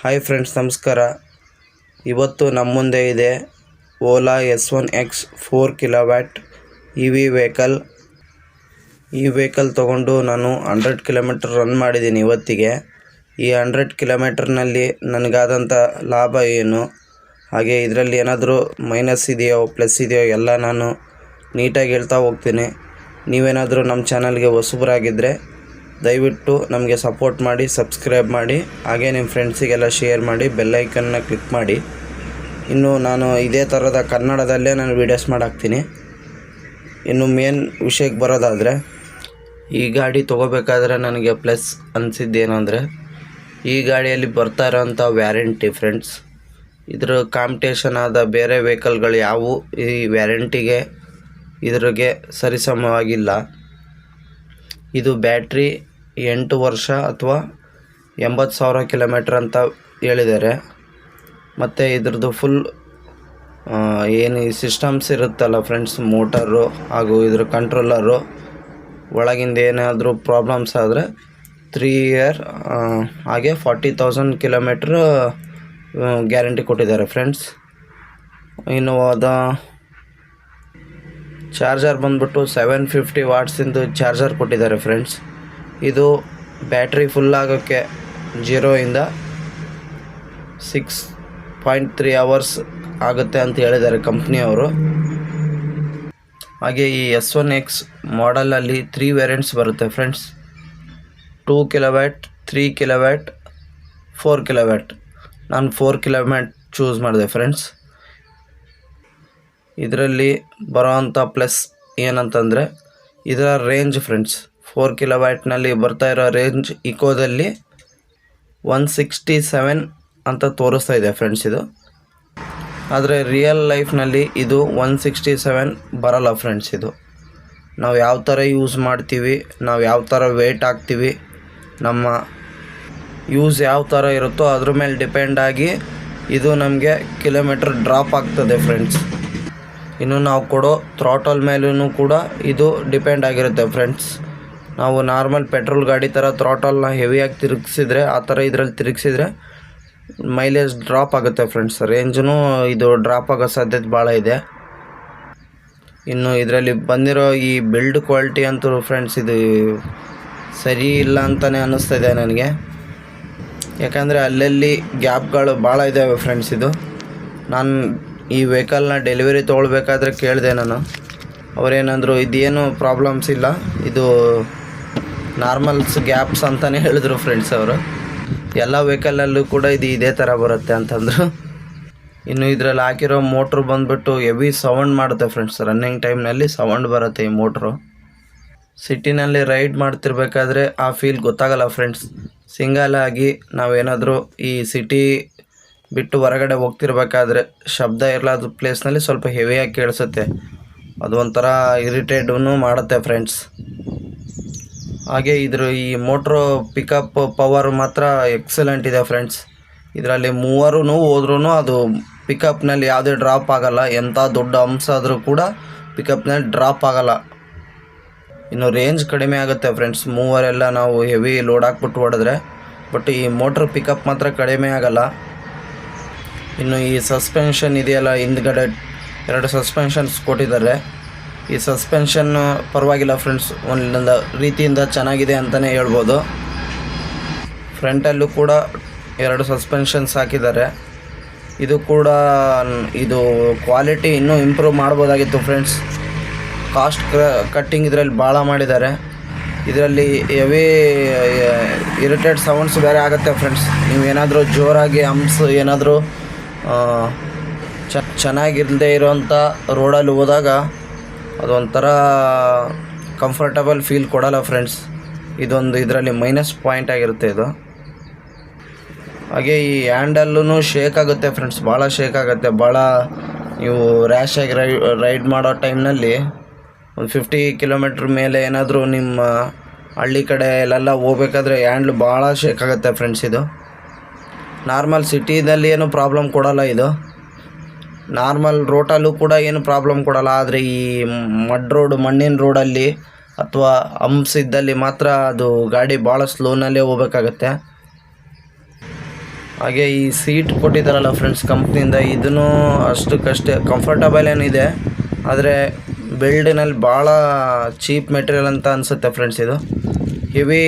Hi friends, ನಮಸ್ಕಾರ. ಇವತ್ತು ನಮ್ಮ ಮುಂದೆ ಇದೆ Ola S1X 4 kilowatt EV vehicle. ಈ ವೆಹಿಕಲ್ ತೊಗೊಂಡು ನಾನು 100 ಕಿಲೋಮೀಟರ್ ರನ್ ಮಾಡಿದ್ದೀನಿ ಇವತ್ತಿಗೆ. ಈ 100 ಕಿಲೋಮೀಟರ್ನಲ್ಲಿ ನನಗಾದಂಥ ಲಾಭ ಏನು, ಹಾಗೆ ಇದರಲ್ಲಿ ಏನಾದರೂ ಮೈನಸ್ ಇದೆಯೋ ಪ್ಲಸ್ ಇದೆಯೋ ಎಲ್ಲ ನಾನು ನೀಟಾಗಿ ಹೇಳ್ತಾ ಹೋಗ್ತೀನಿ. ನೀವೇನಾದರೂ ನಮ್ಮ ಚಾನಲ್ಗೆ ಹೊಸಬರಾಗಿದ್ದರೆ ದಯವಿಟ್ಟು ನಮಗೆ ಸಪೋರ್ಟ್ ಮಾಡಿ, ಸಬ್ಸ್ಕ್ರೈಬ್ ಮಾಡಿ, ಹಾಗೆ ನಿಮ್ಮ ಫ್ರೆಂಡ್ಸಿಗೆಲ್ಲ ಶೇರ್ ಮಾಡಿ, ಬೆಲ್ಲೈಕನ್ನ ಕ್ಲಿಕ್ ಮಾಡಿ. ಇನ್ನು ನಾನು ಇದೇ ಥರದ ಕನ್ನಡದಲ್ಲೇ ನಾನು ವೀಡಿಯೋಸ್ ಮಾಡಾಕ್ತೀನಿ. ಇನ್ನು ಮೇನ್ ವಿಷಯಕ್ಕೆ ಬರೋದಾದರೆ, ಈ ಗಾಡಿ ತೊಗೋಬೇಕಾದ್ರೆ ನನಗೆ ಪ್ಲಸ್ ಅನಿಸಿದ್ದೇನೆಂದರೆ, ಈ ಗಾಡಿಯಲ್ಲಿ ಬರ್ತಾ ಇರೋಂಥ ವ್ಯಾರಂಟಿ ಫ್ರೆಂಡ್ಸ್. ಇದ್ರ ಕಾಂಪಿಟೇಷನ್ ಆದ ಬೇರೆ ವೆಹಿಕಲ್ಗಳು ಯಾವುವು ಈ ವ್ಯಾರಂಟಿಗೆ ಇದ್ರಿಗೆ ಸರಿಸಮವಾಗಿಲ್ಲ. ಇದು ಬ್ಯಾಟ್ರಿ 8 ವರ್ಷ ಅಥವಾ 80,000 ಕಿಲೋಮೀಟ್ರ್ ಅಂತ ಹೇಳಿದ್ದಾರೆ. ಮತ್ತು ಇದ್ರದ್ದು ಫುಲ್ ಏನು ಈ ಸಿಸ್ಟಮ್ಸ್ ಇರುತ್ತಲ್ಲ ಫ್ರೆಂಡ್ಸ್, ಮೋಟರು ಹಾಗೂ ಇದ್ರ ಕಂಟ್ರೋಲರು ಒಳಗಿಂದ ಏನಾದರೂ ಪ್ರಾಬ್ಲಮ್ಸ್ ಆದರೆ 3 ಇಯರ್ ಹಾಗೆ 40,000 ಕಿಲೋಮೀಟ್ರ್ ಗ್ಯಾರಂಟಿ ಕೊಟ್ಟಿದ್ದಾರೆ ಫ್ರೆಂಡ್ಸ್. ಇನ್ನು ಚಾರ್ಜರ್ ಬಂದ್ಬಿಟ್ಟು 750 ವಾಟ್ಸಿಂದು ಚಾರ್ಜರ್ ಕೊಟ್ಟಿದ್ದಾರೆ ಫ್ರೆಂಡ್ಸ್. ಇದು ಬ್ಯಾಟ್ರಿ ಫುಲ್ ಆಗೋಕ್ಕೆ 0 ಇಂದ 6.3 hours ಆಗುತ್ತೆ ಅಂತ ಹೇಳಿದ್ದಾರೆ ಕಂಪ್ನಿಯವರು. ಹಾಗೆ ಈ S1X ಮಾಡೆಲಲ್ಲಿ 3 ವೇರಿಯಂಟ್ಸ್ ಬರುತ್ತೆ ಫ್ರೆಂಡ್ಸ್. 2 kilowatt, 3 kilowatt, 4 kilowatt. ನಾನು 4 ಕಿಲೋವ್ಯಾಟ್ ಚೂಸ್ ಮಾಡಿದೆ ಫ್ರೆಂಡ್ಸ್. ಇದರಲ್ಲಿ ಬರೋವಂಥ ಪ್ಲಸ್ ಏನಂತಂದರೆ ಇದರ ರೇಂಜ್ ಫ್ರೆಂಡ್ಸ್. 4 ಕಿಲೋವ್ಯಾಟ್ನಲ್ಲಿ ಬರ್ತಾ ಇರೋ ರೇಂಜ್ ಇಕೋದಲ್ಲಿ 167 ಅಂತ ತೋರಿಸ್ತಾ ಇದೆ ಫ್ರೆಂಡ್ಸ್ ಇದು. ಆದರೆ ರಿಯಲ್ ಲೈಫ್ನಲ್ಲಿ ಇದು 167 ಬರಲ್ಲ ಫ್ರೆಂಡ್ಸ್. ಇದು ನಾವು ಯಾವ ಥರ ಯೂಸ್ ಮಾಡ್ತೀವಿ, ನಾವು ಯಾವ ಥರ ವೇಟ್ ಹಾಕ್ತೀವಿ, ನಮ್ಮ ಯೂಸ್ ಯಾವ ಥರ ಇರುತ್ತೋ ಅದ್ರ ಮೇಲೆ ಡಿಪೆಂಡ್ ಆಗಿ ಇದು ನಮಗೆ ಕಿಲೋಮೀಟ್ರ್ ಡ್ರಾಪ್ ಆಗ್ತದೆ ಫ್ರೆಂಡ್ಸ್. ಇನ್ನು ನಾವು ಕೊಡೋ ಥ್ರಾಟಲ್ ಮೇಲೂ ಕೂಡ ಇದು ಡಿಪೆಂಡ್ ಆಗಿರುತ್ತೆ ಫ್ರೆಂಡ್ಸ್. ನಾವು ನಾರ್ಮಲ್ ಪೆಟ್ರೋಲ್ ಗಾಡಿ ಥರ ಥ್ರಾಟಲ್ನ ಹೆವಿಯಾಗಿ ತಿರುಗಿಸಿದ್ರೆ, ಆ ಥರ ಇದರಲ್ಲಿ ತಿರುಗಿಸಿದ್ರೆ ಮೈಲೇಜ್ ಡ್ರಾಪ್ ಆಗುತ್ತೆ ಫ್ರೆಂಡ್ಸ್. ರೇಂಜೂ ಇದು ಡ್ರಾಪ್ ಆಗೋ ಸಾಧ್ಯತೆ ಭಾಳ ಇದೆ. ಇನ್ನು ಇದರಲ್ಲಿ ಬಂದಿರೋ ಈ ಬಿಲ್ಡ್ ಕ್ವಾಲಿಟಿ ಅಂತೂ ಫ್ರೆಂಡ್ಸ್ ಇದು ಸರಿ ಇಲ್ಲ ಅಂತಲೇ ಅನ್ನಿಸ್ತಾಯಿದೆ ನನಗೆ. ಯಾಕಂದರೆ ಅಲ್ಲಲ್ಲಿ ಗ್ಯಾಪ್ಗಳು ಭಾಳ ಇದ್ದಾವೆ ಫ್ರೆಂಡ್ಸ್. ಇದು ನಾನು ಈ ವೆಹಿಕಲ್ನ ಡೆಲಿವರಿ ತೊಗೊಳ್ಬೇಕಾದ್ರೆ ಕೇಳಿದೆ ನಾನು. ಅವರೇನಂದರು ಇದೇನು ಪ್ರಾಬ್ಲಮ್ಸ್ ಇಲ್ಲ, ಇದು ನಾರ್ಮಲ್ಸ್ ಗ್ಯಾಪ್ಸ್ ಅಂತಲೇ ಹೇಳಿದ್ರು ಫ್ರೆಂಡ್ಸ್ ಅವರು. ಎಲ್ಲ ವೆಹಿಕಲಲ್ಲೂ ಕೂಡ ಇದು ಇದೇ ಥರ ಬರುತ್ತೆ ಅಂತಂದರು. ಇನ್ನು ಇದರಲ್ಲಿ ಹಾಕಿರೋ ಮೋಟ್ರು ಬಂದುಬಿಟ್ಟು ಹೆವಿ ಸೌಂಡ್ ಮಾಡುತ್ತೆ ಫ್ರೆಂಡ್ಸ್. ರನ್ನಿಂಗ್ ಟೈಮ್ನಲ್ಲಿ ಸೌಂಡ್ ಬರುತ್ತೆ ಈ ಮೋಟ್ರು. ಸಿಟಿನಲ್ಲಿ ರೈಡ್ ಮಾಡ್ತಿರ್ಬೇಕಾದ್ರೆ ಆ ಫೀಲ್ ಗೊತ್ತಾಗಲ್ಲ ಫ್ರೆಂಡ್ಸ್. ಸಿಂಗಲ್ ಆಗಿ ನಾವೇನಾದರೂ ಈ ಸಿಟಿ ಬಿಟ್ಟು ಹೊರಗಡೆ ಹೋಗ್ತಿರ್ಬೇಕಾದ್ರೆ ಶಬ್ದ ಇರಲಾದ ಪ್ಲೇಸ್ನಲ್ಲಿ ಸ್ವಲ್ಪ ಹೆವಿಯಾಗಿ ಕೇಳಿಸುತ್ತೆ. ಅದು ಒಂಥರ ಇರಿಟೇಟೂ ಮಾಡುತ್ತೆ ಫ್ರೆಂಡ್ಸ್. ಹಾಗೆ ಈ ಮೋಟ್ರು ಪಿಕಪ್ ಪವರ್ ಮಾತ್ರ ಎಕ್ಸಲೆಂಟ್ ಇದೆ ಫ್ರೆಂಡ್ಸ್. ಇದರಲ್ಲಿ ಮೂವರು ಹೋದ್ರೂ ಅದು ಪಿಕಪ್ನಲ್ಲಿ ಯಾವುದೇ ಡ್ರಾಪ್ ಆಗೋಲ್ಲ. ಎಂಥ ದೊಡ್ಡ ಅಂಶ ಆದರೂ ಕೂಡ ಪಿಕಪ್ನಲ್ಲಿ ಡ್ರಾಪ್ ಆಗೋಲ್ಲ. ಇನ್ನು ರೇಂಜ್ ಕಡಿಮೆ ಆಗುತ್ತೆ ಫ್ರೆಂಡ್ಸ್ ಮೂವರೆಲ್ಲ ನಾವು ಹೆವಿ ಲೋಡ್ ಹಾಕ್ಬಿಟ್ಟು ಹೊಡೆದ್ರೆ. ಬಟ್ ಈ ಮೋಟ್ರ್ ಪಿಕಪ್ ಮಾತ್ರ ಕಡಿಮೆ ಆಗೋಲ್ಲ. ಇನ್ನು ಈ ಸಸ್ಪೆನ್ಷನ್ ಇದೆಯಲ್ಲ, ಹಿಂದ್ಗಡೆ 2 ಸಸ್ಪೆನ್ಷನ್ಸ್ ಕೊಟ್ಟಿದ್ದಾರೆ. ಈ ಸಸ್ಪೆನ್ಷನ್ ಪರವಾಗಿಲ್ಲ ಫ್ರೆಂಡ್ಸ್, ಒಂದು ರೀತಿಯಿಂದ ಚೆನ್ನಾಗಿದೆ ಅಂತಲೇ ಹೇಳ್ಬೋದು. ಫ್ರಂಟಲ್ಲೂ ಕೂಡ 2 ಸಸ್ಪೆನ್ಷನ್ಸ್ ಹಾಕಿದ್ದಾರೆ. ಇದು ಕೂಡ ಇದು ಕ್ವಾಲಿಟಿ ಇನ್ನೂ ಇಂಪ್ರೂವ್ ಮಾಡ್ಬೋದಾಗಿತ್ತು ಫ್ರೆಂಡ್ಸ್. ಕಾಸ್ಟ್ ಕಟ್ಟಿಂಗ್ ಇದರಲ್ಲಿ ಭಾಳ ಮಾಡಿದ್ದಾರೆ. ಇದರಲ್ಲಿ ಹೆವಿ ಇರಿಟೇಟ್ ಸೌಂಡ್ಸ್ ಬೇರೆ ಆಗುತ್ತೆ ಫ್ರೆಂಡ್ಸ್. ನೀವೇನಾದರೂ ಜೋರಾಗಿ ಏನಾದರೂ ಚೆನ್ನಾಗಿಲ್ಲದೆ ಇರೋವಂಥ ರೋಡಲ್ಲಿ ಹೋದಾಗ ಅದೊಂಥರ ಕಂಫರ್ಟಬಲ್ ಫೀಲ್ ಕೊಡಲ್ಲ ಫ್ರೆಂಡ್ಸ್. ಇದೊಂದು ಇದರಲ್ಲಿ ಮೈನಸ್ ಪಾಯಿಂಟ್ ಆಗಿರುತ್ತೆ ಇದು. ಹಾಗೆ ಈ ಹ್ಯಾಂಡಲ್ಲೂ ಶೇಕ್ ಆಗುತ್ತೆ ಫ್ರೆಂಡ್ಸ್, ಭಾಳ ಶೇಕ್ ಆಗುತ್ತೆ. ಭಾಳ ನೀವು ರ್ಯಾಶಾಗಿ ರೈಡ್ ಮಾಡೋ ಟೈಮ್ನಲ್ಲಿ ಒಂದು 50 ಕಿಲೋಮೀಟ್ರ್ ಮೇಲೆ ಏನಾದರೂ ನಿಮ್ಮ ಹಳ್ಳಿ ಕಡೆ ಎಲ್ಲ ಹೋಗ್ಬೇಕಾದ್ರೆ ಹ್ಯಾಂಡ್ಲು ಭಾಳ ಶೇಕ್ ಆಗುತ್ತೆ ಫ್ರೆಂಡ್ಸ್. ಇದು ನಾರ್ಮಲ್ ಸಿಟಿದಲ್ಲಿ ಏನು ಪ್ರಾಬ್ಲಮ್ ಕೊಡಲ್ಲ. ಇದು ನಾರ್ಮಲ್ ರೋಟಲ್ಲೂ ಕೂಡ ಏನು ಪ್ರಾಬ್ಲಮ್ ಕೊಡಲ್ಲ. ಆದರೆ ಈ ಮಣ್ಣಿನ ರೋಡಲ್ಲಿ ಅಥವಾ ಹಂಪ್ಸ್ ಇದ್ದಲ್ಲಿ ಮಾತ್ರ ಅದು ಗಾಡಿ ಭಾಳ ಸ್ಲೋನಲ್ಲೇ ಹೋಗ್ಬೇಕಾಗತ್ತೆ. ಹಾಗೆ ಈ ಸೀಟ್ ಕೊಟ್ಟಿದ್ದಾರಲ್ಲ ಫ್ರೆಂಡ್ಸ್ ಕಂಪ್ನಿಯಿಂದ, ಇದೂ ಅಷ್ಟಕ್ಕಷ್ಟೇ ಕಂಫರ್ಟಬಲ್ ಏನಿದೆ, ಆದರೆ ಬಿಲ್ಡಿನಲ್ಲಿ ಭಾಳ ಚೀಪ್ ಮೆಟೀರಿಯಲ್ ಅಂತ ಅನಿಸುತ್ತೆ ಫ್ರೆಂಡ್ಸ್. ಇದು ಹೆವಿ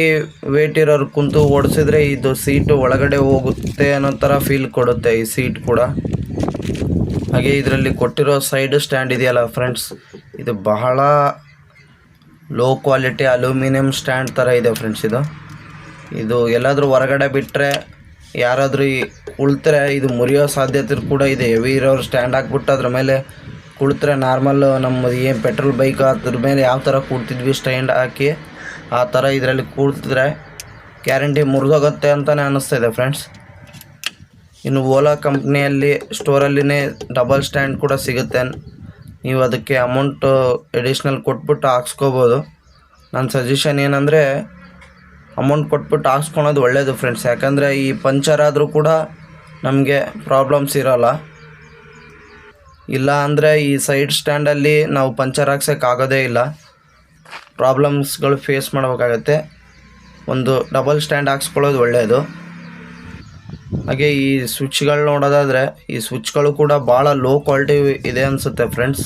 ವೇಟ್ ಇರೋರು ಕುಂತು ಓಡಿಸಿದ್ರೆ ಇದು ಸೀಟು ಒಳಗಡೆ ಹೋಗುತ್ತೆ ಅನ್ನೋ ಥರ ಫೀಲ್ ಕೊಡುತ್ತೆ ಈ ಸೀಟ್ ಕೂಡ. ಹಾಗೆ ಇದರಲ್ಲಿ ಕೊಟ್ಟಿರೋ ಸೈಡ್ ಸ್ಟ್ಯಾಂಡ್ ಇದೆಯಲ್ಲ ಫ್ರೆಂಡ್ಸ್, ಇದು ಬಹಳ ಲೋ ಕ್ವಾಲಿಟಿ ಅಲ್ಯೂಮಿನಿಯಂ ಸ್ಟ್ಯಾಂಡ್ ಥರ ಇದೆ ಫ್ರೆಂಡ್ಸ್. ಇದು ಎಲ್ಲಾದರೂ ಹೊರಗಡೆ ಬಿಟ್ಟರೆ ಯಾರಾದರೂ ಕುಳಿತರೆ ಇದು ಮುರಿಯೋ ಸಾಧ್ಯತೆ ಕೂಡ ಇದೆ. ಹೆವಿ ಇರೋರು ಸ್ಟ್ಯಾಂಡ್ ಹಾಕ್ಬಿಟ್ಟು ಅದ್ರ ಮೇಲೆ ಕುಳಿತರೆ ನಾರ್ಮಲ್ಲು ನಮ್ಮದು ಏನು ಪೆಟ್ರೋಲ್ ಬೈಕ್ ಅದ್ರ ಮೇಲೆ ಯಾವ ಥರ ಕೂಡ್ತಿದ್ವಿ ಸ್ಟ್ಯಾಂಡ್ ಹಾಕಿ, ಆ ಥರ ಇದರಲ್ಲಿ ಕೂಡ್ತಿದ್ರೆ ಗ್ಯಾರಂಟಿ ಮುರಿದೋಗುತ್ತೆ ಅಂತಲೇ ಅನ್ನಿಸ್ತಾಯಿದೆ ಫ್ರೆಂಡ್ಸ್. ಇನ್ನು ಓಲಾ ಕಂಪ್ನಿಯಲ್ಲಿ ಸ್ಟೋರಲ್ಲಿನೇ ಡಬಲ್ ಸ್ಟ್ಯಾಂಡ್ ಕೂಡ ಸಿಗುತ್ತೆ. ನೀವು ಅದಕ್ಕೆ ಅಮೌಂಟು ಎಡಿಷ್ನಲ್ ಕೊಟ್ಬಿಟ್ಟು ಹಾಕ್ಸ್ಕೋಬೋದು. ನನ್ನ ಸಜೆಷನ್ ಏನಂದರೆ ಅಮೌಂಟ್ ಕೊಟ್ಬಿಟ್ಟು ಹಾಕ್ಸ್ಕೊಳೋದು ಒಳ್ಳೆಯದು ಫ್ರೆಂಡ್ಸ್. ಯಾಕಂದರೆ ಈ ಪಂಚರ್ ಆದರೂ ಕೂಡ ನಮಗೆ ಪ್ರಾಬ್ಲಮ್ಸ್ ಇರೋಲ್ಲ. ಇಲ್ಲ ಅಂದರೆ ಈ ಸೈಡ್ ಸ್ಟ್ಯಾಂಡಲ್ಲಿ ನಾವು ಪಂಚರ್ ಹಾಕ್ಸೋಕ್ಕಾಗೋದೇ ಇಲ್ಲ, ಪ್ರಾಬ್ಲಮ್ಸ್ಗಳು ಫೇಸ್ ಮಾಡಬೇಕಾಗತ್ತೆ. ಒಂದು ಡಬಲ್ ಸ್ಟ್ಯಾಂಡ್ ಹಾಕ್ಸ್ಕೊಳ್ಳೋದು ಒಳ್ಳೆಯದು. ಹಾಗೆ ಈ ಸ್ವಿಚ್ಗಳು ನೋಡೋದಾದರೆ ಈ ಸ್ವಿಚ್ಗಳು ಕೂಡ ಭಾಳ ಲೋ ಕ್ವಾಲಿಟಿ ಇದೆ ಅನಿಸುತ್ತೆ ಫ್ರೆಂಡ್ಸ್.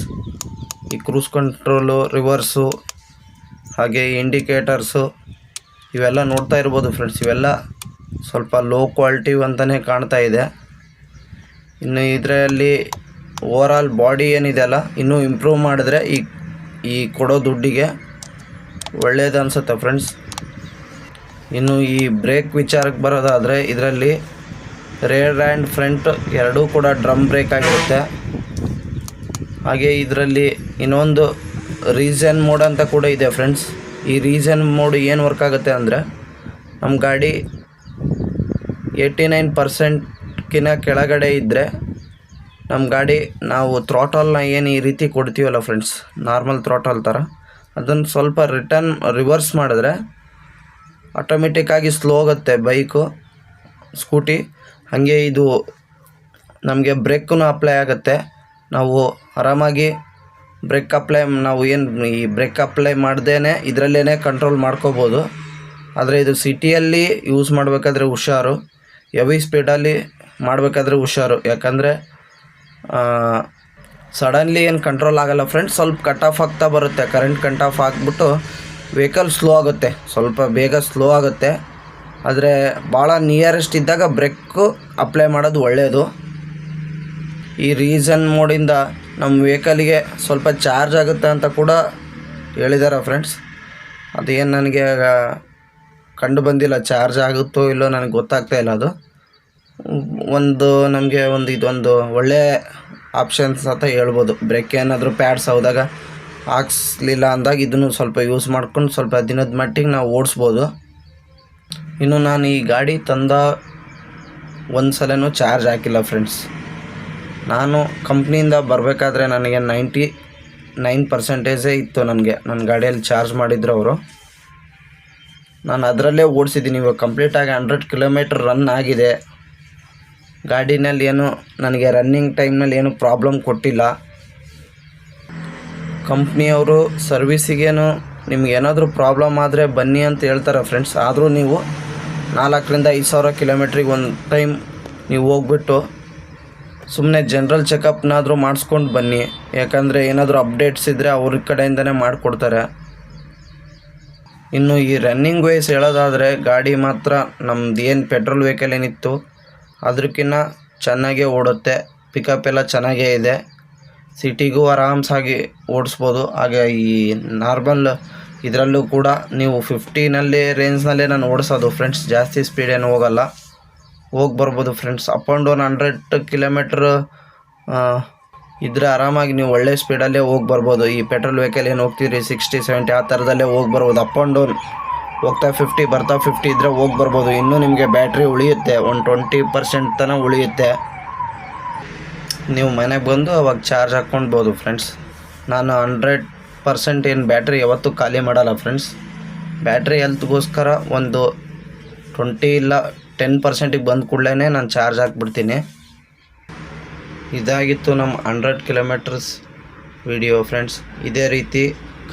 ಈ ಕ್ರೂಸ್ ಕಂಟ್ರೋಲು, ರಿವರ್ಸು, ಹಾಗೆ ಇಂಡಿಕೇಟರ್ಸು ಇವೆಲ್ಲ ನೋಡ್ತಾ ಇರ್ಬೋದು ಫ್ರೆಂಡ್ಸ್. ಇವೆಲ್ಲ ಸ್ವಲ್ಪ ಲೋ ಕ್ವಾಲಿಟಿ ಅಂತಲೇ ಕಾಣ್ತಾ ಇದೆ. ಇನ್ನು ಇದರಲ್ಲಿ ಓವರಾಲ್ ಬಾಡಿ ಏನಿದೆಯಲ್ಲ ಇನ್ನೂ ಇಂಪ್ರೂವ್ ಮಾಡಿದ್ರೆ ಈ ಕೊಡೋ ದುಡ್ಡಿಗೆ ಒಳ್ಳೆಯದು ಅನಿಸುತ್ತೆ ಫ್ರೆಂಡ್ಸ್. ಇನ್ನು ಈ ಬ್ರೇಕ್ ವಿಚಾರಕ್ಕೆ ಬರೋದಾದರೆ ಇದರಲ್ಲಿ ರೇರ್ ಆ್ಯಂಡ್ ಫ್ರಂಟ್ ಎರಡೂ ಕೂಡ ಡ್ರಮ್ ಬ್ರೇಕ್ ಆಗಿರುತ್ತೆ. ಹಾಗೆ ಇದರಲ್ಲಿ ಇನ್ನೊಂದು ರೀಸನ್ ಮೋಡ್ ಅಂತ ಕೂಡ ಇದೆ ಫ್ರೆಂಡ್ಸ್. ಈ ರೀಸನ್ ಮೋಡ್ ಏನು ವರ್ಕ್ ಆಗುತ್ತೆ ಅಂದರೆ ನಮ್ಮ ಗಾಡಿ 89%ಕಿಂತ ಕೆಳಗಡೆ ಇದ್ದರೆ ನಮ್ಮ ಗಾಡಿ ನಾವು ಥ್ರಾಟಲ್ನ ಏನು ಈ ರೀತಿ ಕೊಡ್ತೀವಲ್ಲ ಫ್ರೆಂಡ್ಸ್, ನಾರ್ಮಲ್ ಥ್ರಾಟಲ್ ಥರ, ಅದನ್ನು ಸ್ವಲ್ಪ ರಿವರ್ಸ್ ಮಾಡಿದ್ರೆ ಆಟೋಮೆಟಿಕ್ಕಾಗಿ ಸ್ಲೋ ಆಗುತ್ತೆ ಬೈಕು, ಸ್ಕೂಟಿ. ಹಾಗೆ ಇದು ನಮಗೆ ಬ್ರೇಕ್ಕೂ ಅಪ್ಲೈ ಆಗುತ್ತೆ. ನಾವು ಆರಾಮಾಗಿ ಈ ಬ್ರೇಕ್ ಅಪ್ಲೈ ಮಾಡ್ದೇ ಇದರಲ್ಲೇ ಕಂಟ್ರೋಲ್ ಮಾಡ್ಕೋಬೋದು. ಆದರೆ ಇದು ಸಿಟಿಯಲ್ಲಿ ಯೂಸ್ ಮಾಡಬೇಕಾದ್ರೆ ಹುಷಾರು, ಹೆವಿ ಸ್ಪೀಡಲ್ಲಿ ಮಾಡಬೇಕಾದ್ರೆ ಹುಷಾರು. ಯಾಕಂದರೆ ಸಡನ್ಲಿ ಏನು ಕಂಟ್ರೋಲ್ ಆಗೋಲ್ಲ ಫ್ರೆಂಡ್ಸ್. ಸ್ವಲ್ಪ ಕಟ್ ಆಫ್ ಆಗ್ತಾ ಬರುತ್ತೆ, ಕರೆಂಟ್ ಕಟ್ ಆಫ್ ಆಗಿಬಿಟ್ಟು ವೆಹಿಕಲ್ ಸ್ಲೋ ಆಗುತ್ತೆ, ಸ್ವಲ್ಪ ಬೇಗ ಸ್ಲೋ ಆಗುತ್ತೆ. ಆದರೆ ಭಾಳ ನಿಯರೆಸ್ಟ್ ಇದ್ದಾಗ ಬ್ರೇಕು ಅಪ್ಲೈ ಮಾಡೋದು ಒಳ್ಳೆಯದು. ಈ ರೀಸನ್ ಮೋಡಿಂದ ನಮ್ಮ ವೆಹಿಕಲಿಗೆ ಸ್ವಲ್ಪ ಚಾರ್ಜ್ ಆಗುತ್ತೆ ಅಂತ ಕೂಡ ಹೇಳಿದ್ದಾರೆ ಫ್ರೆಂಡ್ಸ್. ಅದೇನು ನನಗೆ ಕಂಡು ಬಂದಿಲ್ಲ, ಚಾರ್ಜ್ ಆಗುತ್ತೋ ಇಲ್ಲೋ ನನಗೆ ಗೊತ್ತಾಗ್ತಾ ಇಲ್ಲ. ಅದು ನಮಗೆ ಇದೊಂದು ಒಳ್ಳೆಯ ಆಪ್ಷನ್ಸ್ ಅಂತ ಹೇಳ್ಬೋದು. ಬ್ರೇಕ್ ಏನಾದರೂ ಪ್ಯಾಡ್ಸ್ ಹೋದಾಗ ಹಾಕ್ಸ್ಲಿಲ್ಲ ಅಂದಾಗ ಇದನ್ನು ಸ್ವಲ್ಪ ಯೂಸ್ ಮಾಡ್ಕೊಂಡು ಸ್ವಲ್ಪ ದಿನದ ಮಟ್ಟಿಗೆ ನಾವು ಓಡಿಸ್ಬೋದು. ಇನ್ನು ನಾನು ಈ ಗಾಡಿ ತಂದ ಒಂದು ಸಲನೂ ಚಾರ್ಜ್ ಹಾಕಿಲ್ಲ ಫ್ರೆಂಡ್ಸ್. ನಾನು ಕಂಪ್ನಿಯಿಂದ ಬರಬೇಕಾದ್ರೆ ನನಗೆ 99% ಇತ್ತು ನನ್ನ ಗಾಡಿಯಲ್ಲಿ ಚಾರ್ಜ್ ಮಾಡಿದ್ರು ಅವರು. ನಾನು ಅದರಲ್ಲೇ ಓಡಿಸಿದ್ದೀನಿ. ಇವಾಗ ಕಂಪ್ಲೀಟಾಗಿ 100 ಕಿಲೋಮೀಟ್ರ್ ರನ್ ಆಗಿದೆ. ಗಾಡಿನಲ್ಲಿ ಏನು ನನಗೆ ರನ್ನಿಂಗ್ ಟೈಮ್ನಲ್ಲಿ ಏನು ಪ್ರಾಬ್ಲಮ್ ಕೊಟ್ಟಿಲ್ಲ. ಕಂಪ್ನಿಯವರು ಸರ್ವಿಸಿಗೇನು ನಿಮಗೇನಾದರೂ ಪ್ರಾಬ್ಲಮ್ ಆದರೆ ಬನ್ನಿ ಅಂತ ಹೇಳ್ತಾರೆ ಫ್ರೆಂಡ್ಸ್. ಆದರೂ ನೀವು 4,000 to 5,000 ಕಿಲೋಮೀಟ್ರಿಗೆ ಒಂದು ಟೈಮ್ ನೀವು ಹೋಗ್ಬಿಟ್ಟು ಸುಮ್ಮನೆ ಜನರಲ್ ಚೆಕಪ್ನಾದರೂ ಮಾಡಿಸ್ಕೊಂಡು ಬನ್ನಿ. ಯಾಕಂದರೆ ಏನಾದರೂ ಅಪ್ಡೇಟ್ಸ್ ಇದ್ದರೆ ಅವ್ರ ಕಡೆಯಿಂದನೇ ಮಾಡಿಕೊಡ್ತಾರೆ. ಇನ್ನು ಈ ರನ್ನಿಂಗ್ ವೈಸ್ ಹೇಳೋದಾದರೆ ಗಾಡಿ ಮಾತ್ರ ನಮ್ಮದು ಏನು ಪೆಟ್ರೋಲ್ ವೆಹಿಕಲ್ ಏನಿತ್ತು ಅದಕ್ಕಿಂತ ಚೆನ್ನಾಗೇ ಓಡುತ್ತೆ. ಪಿಕಪ್ ಎಲ್ಲ ಚೆನ್ನಾಗೇ ಇದೆ. ಸಿಟಿಗೂ ಆರಾಮ್ಸಾಗಿ ಓಡಿಸ್ಬೋದು. ಹಾಗೆ ಈ ನಾರ್ಮಲ್ ಇದರಲ್ಲೂ ಕೂಡ ನೀವು 50ನಲ್ಲಿ ರೇಂಜ್ನಲ್ಲೇ ನಾನು ಓಡಿಸೋದು ಫ್ರೆಂಡ್ಸ್. ಜಾಸ್ತಿ ಸ್ಪೀಡ್ ಏನು ಹೋಗಲ್ಲ, ಹೋಗಿ ಬರ್ಬೋದು friends. Up and down 100 kilometre ಇದ್ದರೆ ಆರಾಮಾಗಿ ನೀವು ಒಳ್ಳೆ ಸ್ಪೀಡಲ್ಲೇ ಹೋಗಿ ಬರ್ಬೋದು. ಈ ಪೆಟ್ರೋಲ್ ವೆಹಿಕಲ್ ಏನು ಹೋಗ್ತೀರಿ 60-70 ಆ ಥರದಲ್ಲೇ ಹೋಗಿ ಬರ್ಬೋದು. ಅಪ್ ಆ್ಯಂಡ್ ಡೌನ್ ಹೋಗ್ತಾ 50 ಬರ್ತಾ 50 ಇದ್ದರೆ ಹೋಗಿ ಬರ್ಬೋದು. ಇನ್ನೂ ನಿಮಗೆ ಬ್ಯಾಟ್ರಿ ಉಳಿಯುತ್ತೆ, ಒಂದು 20% ತನಕ ಉಳಿಯುತ್ತೆ. ನೀವು ಮನೆಗೆ ಬಂದು ಅವಾಗ ಚಾರ್ಜ್ ಹಾಕ್ಕೊಳ್ಬೋದು ಫ್ರೆಂಡ್ಸ್. ನಾನು 100% ಏನು ಬ್ಯಾಟ್ರಿ ಯಾವತ್ತೂ ಖಾಲಿ ಮಾಡಲ್ಲ ಫ್ರೆಂಡ್ಸ್. ಬ್ಯಾಟ್ರಿ ಹೆಲ್ತ್ಗೋಸ್ಕರ ಒಂದು 20 ಇಲ್ಲ 10%ಗೆ ಬಂದ ಕೂಡಲೇ ನಾನು ಚಾರ್ಜ್ ಹಾಕ್ಬಿಡ್ತೀನಿ. ಇದಾಗಿತ್ತು ನಮ್ಮ 100 ಕಿಲೋಮೀಟರ್ಸ್ ವಿಡಿಯೋ ಫ್ರೆಂಡ್ಸ್. ಇದೇ ರೀತಿ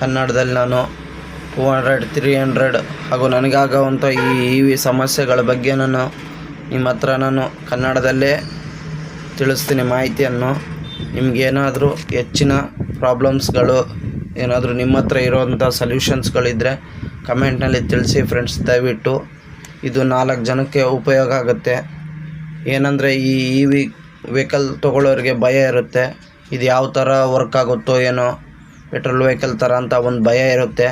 ಕನ್ನಡದಲ್ಲಿ ನಾನು 200, 300 ಹಾಗೂ ನನಗಾಗುವಂಥ ಈ ಸಮಸ್ಯೆಗಳ ಬಗ್ಗೆ ನಾನು ನಿಮ್ಮ ಹತ್ರ ನಾನು ಕನ್ನಡದಲ್ಲೇ ತಿಳಿಸ್ತೀನಿ ಮಾಹಿತಿಯನ್ನು. ನಿಮಗೇನಾದರೂ ಹೆಚ್ಚಿನ ಪ್ರಾಬ್ಲಮ್ಸ್ಗಳು ಏನಾದರೂ ನಿಮ್ಮ ಹತ್ರ ಇರೋವಂಥ ಸೊಲ್ಯೂಷನ್ಸ್ಗಳಿದ್ದರೆ ಕಮೆಂಟ್ನಲ್ಲಿ ತಿಳಿಸಿ ಫ್ರೆಂಡ್ಸ್. ದಯವಿಟ್ಟು ಇದು 4 ಜನಕ್ಕೆ ಉಪಯೋಗ ಆಗುತ್ತೆ. ಏನಂದರೆ ಈ ವೆಹಿಕಲ್ ತೊಗೊಳ್ಳೋರಿಗೆ ಭಯ ಇರುತ್ತೆ, ಇದು ಯಾವ ಥರ ವರ್ಕ್ ಆಗುತ್ತೋ ಏನೋ ಪೆಟ್ರೋಲ್ ವೆಹಿಕಲ್ ಥರ ಅಂತ ಒಂದು ಭಯ ಇರುತ್ತೆ.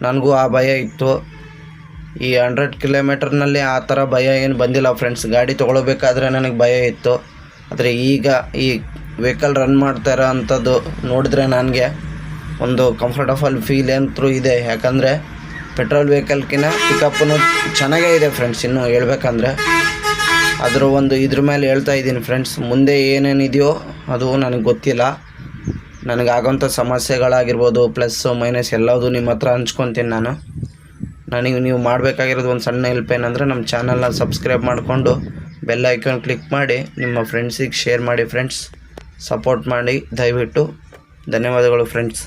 ನನಗೂ ಆ ಭಯ ಇತ್ತು. ಈ 100 ಕಿಲೋಮೀಟರ್ನಲ್ಲಿ ಆ ಥರ ಭಯ ಏನು ಬಂದಿಲ್ಲ ಫ್ರೆಂಡ್ಸ್. ಗಾಡಿ ತೊಗೊಳ್ಬೇಕಾದ್ರೆ ನನಗೆ ಭಯ ಇತ್ತು. ಆದರೆ ಈಗ ಈ ವೆಹಿಕಲ್ ರನ್ ಮಾಡ್ತಾ ಇರೋ ಅಂಥದ್ದು ನೋಡಿದ್ರೆ ನನಗೆ ಒಂದು ಕಂಫರ್ಟಬಲ್ ಫೀಲ್ ಅಂತೂ ಇದೆ. ಯಾಕಂದರೆ ಪೆಟ್ರೋಲ್ ವೆಹಿಕಲ್ಕಿಂತ ಪಿಕಪ್ಪೂ ಚೆನ್ನಾಗೇ ಇದೆ ಫ್ರೆಂಡ್ಸ್. ಇನ್ನೂ ಹೇಳ್ಬೇಕಂದ್ರೆ ಇದ್ರ ಮೇಲೆ ಹೇಳ್ತಾ ಇದ್ದೀನಿ ಫ್ರೆಂಡ್ಸ್. ಮುಂದೆ ಏನೇನಿದೆಯೋ ಅದು ನನಗೆ ಗೊತ್ತಿಲ್ಲ. ನನಗಾಗೋಂಥ ಸಮಸ್ಯೆಗಳಾಗಿರ್ಬೋದು, ಪ್ಲಸ್ ಮೈನಸ್ ಎಲ್ಲದೂ ನಿಮ್ಮ ಹತ್ರ ಹಂಚ್ಕೊತೀನಿ ನಾನು. ನೀವು ಮಾಡಬೇಕಾಗಿರೋದು ಒಂದು ಸಣ್ಣ ಹೆಲ್ಪ್ ಏನಂದರೆ ನಮ್ಮ ಚಾನಲ್ನ ಸಬ್ಸ್ಕ್ರೈಬ್ ಮಾಡಿಕೊಂಡು ಬೆಲ್ ಐಕಾನ್ ಕ್ಲಿಕ್ ಮಾಡಿ ನಿಮ್ಮ ಫ್ರೆಂಡ್ಸಿಗೆ ಶೇರ್ ಮಾಡಿ ಫ್ರೆಂಡ್ಸ್. ಸಪೋರ್ಟ್ ಮಾಡಿ ದಯವಿಟ್ಟು. ಧನ್ಯವಾದಗಳು ಫ್ರೆಂಡ್ಸ್.